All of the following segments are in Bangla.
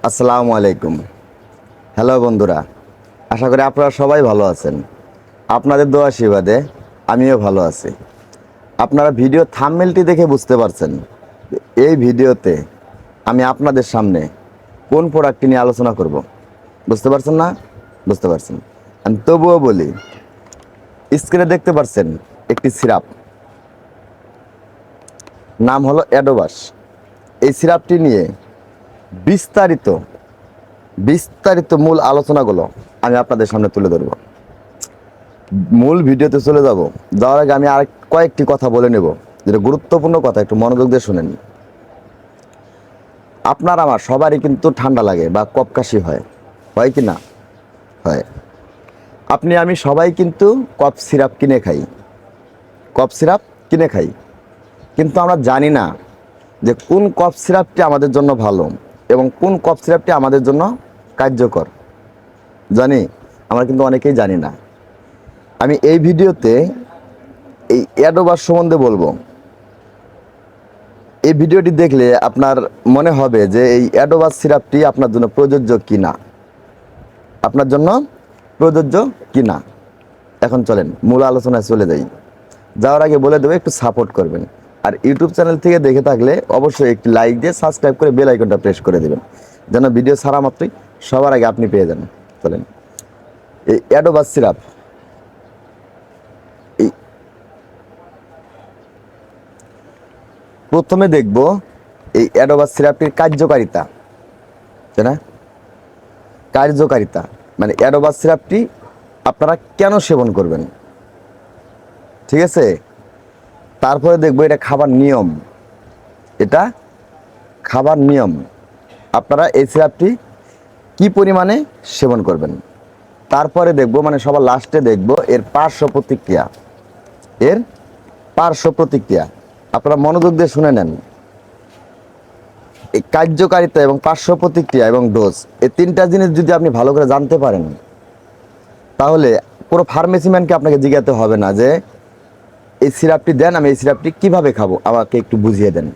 আসসালামু আলাইকুম। হ্যালো বন্ধুরা, আশা করি আপনারা সবাই ভালো আছেন। আপনাদের দোয়া আশীর্বাদে আমিও ভালো আছি। আপনারা ভিডিও থাম্বনেলটি দেখে বুঝতে পারছেন এই ভিডিওতে আমি আপনাদের সামনে কোন প্রোডাক্টটি নিয়ে আলোচনা করব। বুঝতে পারছেন না? বুঝতে পারছেন। আমি তবুও বলি, স্ক্রিনে দেখতে পাচ্ছেন একটি সিরাপ, নাম হলো অ্যাডোবাস। এই সিরাপটি নিয়ে বিস্তারিত মূল আলোচনাগুলো আমি আপনাদের সামনে তুলে ধরব। মূল ভিডিওতে চলে যাওয়ার আগে আমি আর কয়েকটি কথা বলে নেব, যেটা গুরুত্বপূর্ণ কথা, একটু মনোযোগ দিয়ে শুনেন। আপনার আমার সবারই কিন্তু ঠান্ডা লাগে বা কফ কাশি হয় কি না? হয়। আপনি আমি সবাই কিন্তু কফ সিরাপ কিনে খাই, কিন্তু আমরা জানি না যে কোন কফ সিরাপটি আমাদের জন্য ভালো এবং কোন কফ সিরাপটি আমাদের জন্য কার্যকর। আমরা কিন্তু অনেকেই জানি না। আমি এই ভিডিওতে এই অ্যাডোবাস সম্বন্ধে বলবো। এই ভিডিওটি দেখলে আপনার মনে হবে যে এই অ্যাডোবাস সিরাপটি আপনার জন্য প্রযোজ্য কিনা। এখন চলেন মূল আলোচনায় চলে যাওয়ার আগে বলে দেবো, একটু সাপোর্ট করবেন। আর ইউটিউব চ্যানেল থেকে দেখে থাকলে অবশ্যই একটি লাইক দিয়ে সাবস্ক্রাইব করে বেল আইকনটা প্রেস করে দেবেন, যেন ভিডিও ছাড়া মাত্রই সবার আগে আপনি পেয়ে যান। চলেন, এই অ্যাডোবাস সিরাপ, এই প্রথমে দেখব এই অ্যাডোবাস সিরাপটির কার্যকারিতা, মানে অ্যাডোবাস সিরাপটি আপনারা কেন সেবন করবেন, ঠিক আছে? তারপরে দেখব এটা খাবার নিয়ম, আপনারা এই সিরাপটি কি পরিমাণে সেবন করবেন। তারপরে দেখব, মানে সবার লাস্টে দেখব এর পার্শ্ব প্রতিক্রিয়া। আপনারা মনোযোগ দিয়ে শুনে নেন। এই কার্যকারিতা এবং পার্শ্ব প্রতিক্রিয়া এবং ডোজ, এই তিনটা জিনিস যদি আপনি ভালো করে জানতে পারেন, তাহলে পুরো ফার্মেসিম্যানকে আপনাকে জিজ্ঞাসা হবে না যে এই সিরাপটি দেন, আমি এই সিরাপটি কিভাবে খাবো, আমাকে একটু বুঝিয়ে দেন।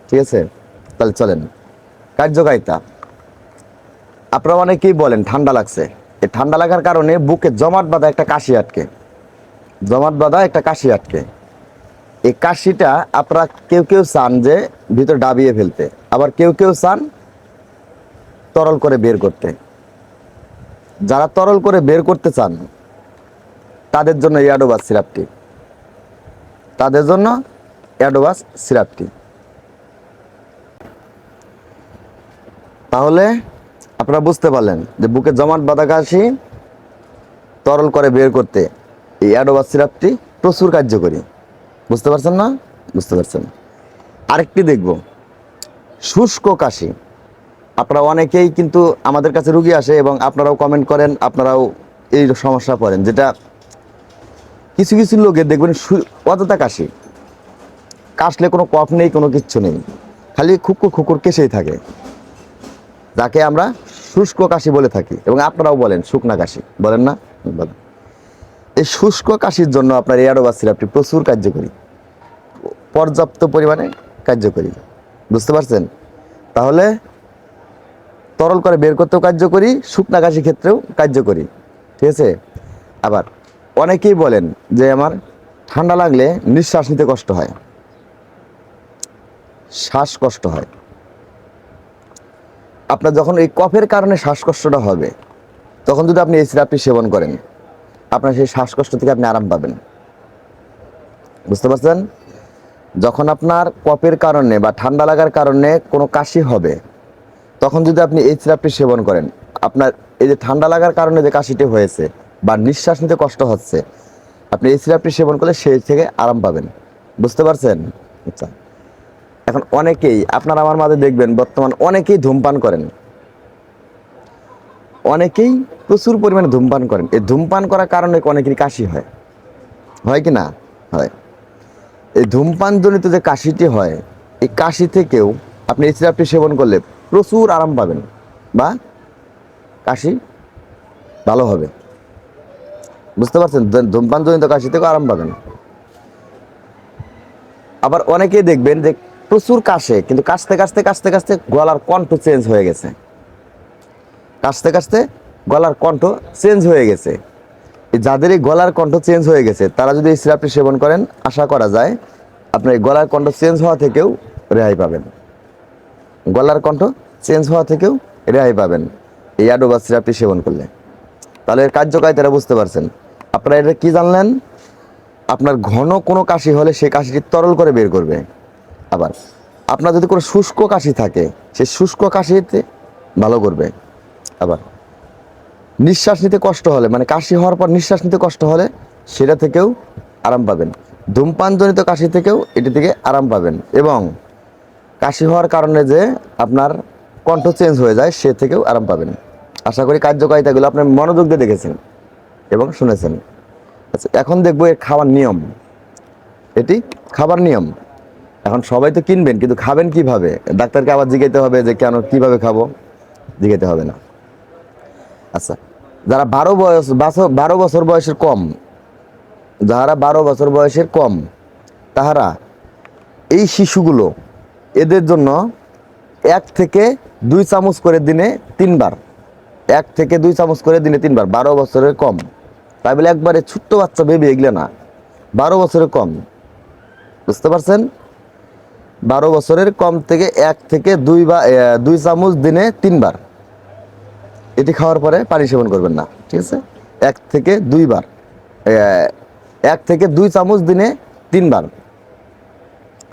ঠিক আছে? তাহলে চলেন, কার্যকারিতা। আপনারা অনেকেই বলেন ঠান্ডা লাগছে। এই ঠান্ডা লাগার কারণে বুকে জমাট বাঁধা একটা কাশি আটকে। এই কাশিটা আপনারা কেউ চান যে ভিতর ডাবিয়ে ফেলতে, আবার কেউ চান তরল করে বের করতে। যারা তরল করে বের করতে চান তাদের জন্য এই অ্যাডোবাস সিরাপটি। তাহলে আপনারা বুঝতে পারলেন যে বুকে জমাট বাঁধা কাশি তরল করে বের করতে এই অ্যাডোবাস সিরাপটি প্রচুর কার্যকরী। বুঝতে পারছেন না? বুঝতে পারছেন। আরেকটি দেখব, শুষ্ক কাশি। আপনারা অনেকেই কিন্তু আমাদের কাছে রুগী আসে এবং আপনারাও কমেন্ট করেন, আপনারাও এই সমস্যা পড়েন, যেটা কিছু লোকের দেখবেন অযথা কাশলে কোনো কফ নেই, কোনো কিচ্ছু নেই, খালি খুকুর কেসেই থাকে, যাকে আমরা শুষ্ক কাশি বলে থাকি। এবং আপনারাও বলেন শুকনা কাশি, বলেন না? বলেন। এই শুষ্ক কাশির জন্য আপনার এই অ্যাডোবাস সিরাপটি প্রচুর কার্যকরী, পর্যাপ্ত পরিমাণে কার্যকরী। বুঝতে পারছেন? তাহলে তরল করে বের করতেও কার্যকরী, শুকনা কাশি ক্ষেত্রেও কার্যকরী। ঠিক আছে? আবার অনেকেই বলেন যে আমার ঠান্ডা লাগলে নিঃশ্বাস নিতে কষ্ট হয়, শ্বাসকষ্ট হয়। আপনার যখন এই কফের কারণে শ্বাসকষ্টটা হবে, তখন যদি আপনি এই সিরাপটি সেবন করেন, আপনার সেই শ্বাসকষ্ট থেকে আপনি আরাম পাবেন। বুঝতে পারছেন? যখন আপনার কফের কারণে বা ঠান্ডা লাগার কারণে কোনো কাশি হবে, তখন যদি আপনি এই সিরাপটি সেবন করেন, আপনার এই যে ঠান্ডা লাগার কারণে যে কাশিটি হয়েছে বা নিঃশ্বাস নিতে কষ্ট হচ্ছে, আপনি এই সিরাপটি সেবন করলে সেই থেকে আরাম পাবেন। বুঝতে পারছেন? আচ্ছা, এখন অনেকেই আপনারা আমার মাঝে দেখবেন বর্তমান অনেকেই ধূমপান করেন, অনেকেই প্রচুর পরিমাণে ধূমপান করেন। এই ধূমপান করার কারণে অনেকেরই কাশি হয় কি না? হয়। এই ধূমপানজনিত যে কাশিটি হয়, এই কাশি থেকেও আপনি এই সিরাপটি সেবন করলে প্রচুর আরাম পাবেন বা কাশি ভালো হবে। বুঝতে পারছেন? ধূমপানজনিত কাশি থেকেও আরাম পাবেন। আবার অনেকেই দেখবেন যে প্রচুর কাশে, কিন্তু কাশতে গলার কণ্ঠ চেঞ্জ হয়ে গেছে। কাশতে কাশতে গলার কণ্ঠ চেঞ্জ হয়ে গেছে। যাদের এই গলার কণ্ঠ চেঞ্জ হয়ে গেছে তারা যদি এই সিরাপটি সেবন করেন, আশা করা যায় আপনার এই গলার কণ্ঠ চেঞ্জ হওয়া থেকেও রেহাই পাবেন। গলার কণ্ঠ চেঞ্জ হওয়া থেকেও রেহাই পাবেন এই অ্যাডোবাস সিরাপটি সেবন করলে। তাহলে এর কার্যকারিতাটা বুঝতে পারছেন। আপনারা এটা কি জানলেন? আপনার ঘন কোনো কাশি হলে সেই কাশিটি তরল করে বের করবে। আবার আপনার যদি কোনো শুষ্ক কাশি থাকে সেই শুষ্ক কাশিতে ভালো করবে। আবার নিঃশ্বাস নিতে কষ্ট হলে, মানে কাশি হওয়ার পর নিঃশ্বাস নিতে কষ্ট হলে সেটা থেকেও আরাম পাবেন। ধূমপানজনিত কাশি থেকেও এটি থেকে আরাম পাবেন। এবং কাশি হওয়ার কারণে যে আপনার কণ্ঠ চেঞ্জ হয়ে যায় সে থেকেও আরাম পাবেন। আশা করি কার্যকারিতাগুলো আপনি মনোযোগ দিয়ে দেখেছেন এবং শুনেছেন। আচ্ছা, এখন দেখবো এর খাওয়ার নিয়ম। এটি খাবার নিয়ম। এখন সবাই তো কিনবেন, কিন্তু খাবেন কিভাবে? ডাক্তারকে আবার জিজ্ঞাসা হবে যে কেন, কিভাবে খাবো? জিজ্ঞাসা হবে না। আচ্ছা, যারা 12 বছর বয়সের কম, যারা 12 বছর বয়সের কম, তাহারা এই শিশুগুলো, এদের জন্য 1 থেকে 2 চামচ করে দিনে 3 বার, 1 থেকে 2 চামচ করে দিনে 3 বার, 12 বছরের কম। তাই বলে একবারে ছোট্ট বাচ্চা বেবি এগুলো না, 12 বছরের কম। বুঝতে পারছেন? 12 বছরের কম থেকে 1 থেকে 2 চামচ দিনে 3 বার এটি খাওয়ার পরে পানি সেবন করবেন না। ঠিক আছে? 1 থেকে 2 বার, 1 থেকে 2 চামচ দিনে 3 বার,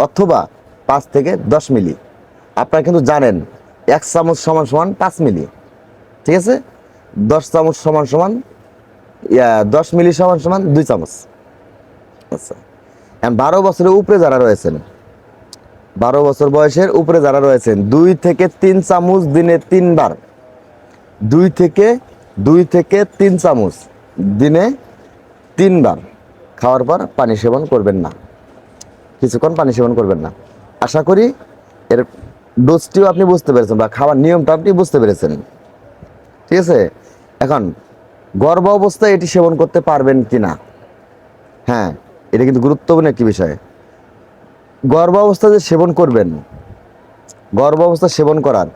অথবা 5 থেকে 10 মিলি। আপনারা কিন্তু জানেন 1 চামচ সমান সমান 5 মিলি। ঠিক আছে? 10 চামচ সমান সমান 10 মিলি সমান সমান 2 চামচ। আচ্ছা, 12 বছরের উপরে যারা রয়েছেন, 12 বছর বয়সের উপরে যারা রয়েছেন, 2 থেকে 3 চামচ দিনে 3 বার, 2 থেকে 3 চামচ দিনে 3 বার খাওয়ার পর পানি সেবন করবেন না। কিছুক্ষণ পানি সেবন করবেন না। আশা করি এর ডোজটিও আপনি বুঝতে পেরেছেন বা খাওয়ার নিয়মটা আপনি বুঝতে পেরেছেন। ঠিক আছে? এখন গর্ভ অবস্থায় এটি সেবন করতে পারবেন কিনা? হ্যাঁ, এটা কিন্তু গুরুত্বপূর্ণ একটি বিষয়। গর্ভ অবস্থা যে সেবন করবেন, গর্ভ অবস্থা সেবন করার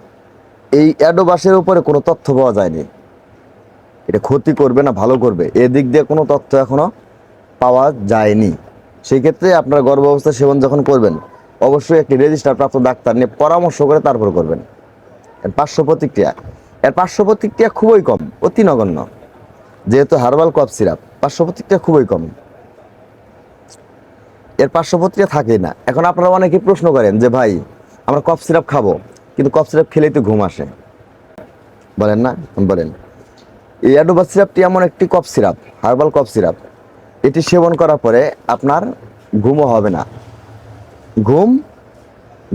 এই অ্যাডোবাসের উপরে কোনো তথ্য পাওয়া যায়নি। এটা ক্ষতি করবে না ভালো করবে এদিক দিয়ে কোনো তথ্য এখনো পাওয়া যায়নি। সেই ক্ষেত্রে আপনার গর্ভ অবস্থা সেবন যখন করবেন, অবশ্যই একটি রেজিস্টার প্রাপ্ত ডাক্তার নিয়ে পরামর্শ করে তারপর করবেন। এর পার্শ্ব প্রতিক্রিয়া খুবই কম, অতি নগণ্য। যেহেতু হার্বাল কফ সিরাপ, পার্শ্ব প্রতিক্রিয়া খুবই কম, এর পার্শ্ব প্রতিক্রিয়া থাকেই না। এখন আপনারা অনেকেই প্রশ্ন করেন যে ভাই আমরা কফ সিরাপ খাবো, কিন্তু কফ সিরাপ খেলেই তো ঘুম আসে, বলেন না? বলেন। এই অ্যাডোবাস সিরাপটি এমন একটি cough syrup, herbal cough syrup, এটি সেবন করার পরে আপনার ঘুমও হবে না, ঘুম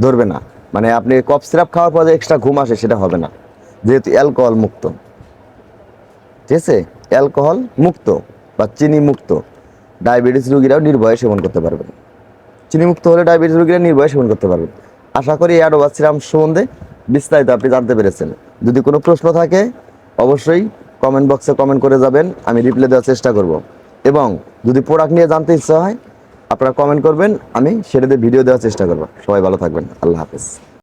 ধরবে না। মানে আপনি কফ সিরাপ খাওয়ার পরে এক্সট্রা ঘুম আসে সেটা হবে না, যেহেতু অ্যালকোহল মুক্ত। ঠিক আছে? অ্যালকোহল মুক্ত বা চিনি মুক্ত, ডায়াবেটিস রোগীরাও নির্ভয়ে সেবন করতে পারবেন। চিনি মুক্ত হলে ডায়াবেটিস রোগীরা নির্ভয়ে সেবন করতে পারবেন। আশা করি এই অ্যাডোবাস সিরাপ সম্বন্ধে বিস্তারিত আপনি জানতে পেরেছেন। যদি কোনো প্রশ্ন থাকে অবশ্যই কমেন্ট বক্সে কমেন্ট করে যাবেন, আমি রিপ্লাই দেওয়ার চেষ্টা করব। এবং যদি প্রোডাক্ট নিয়ে জানতে ইচ্ছা হয় আপনারা কমেন্ট করবেন, আমি সেটাতে ভিডিও দেওয়ার চেষ্টা করব। সবাই ভালো থাকবেন। আল্লাহ হাফেজ।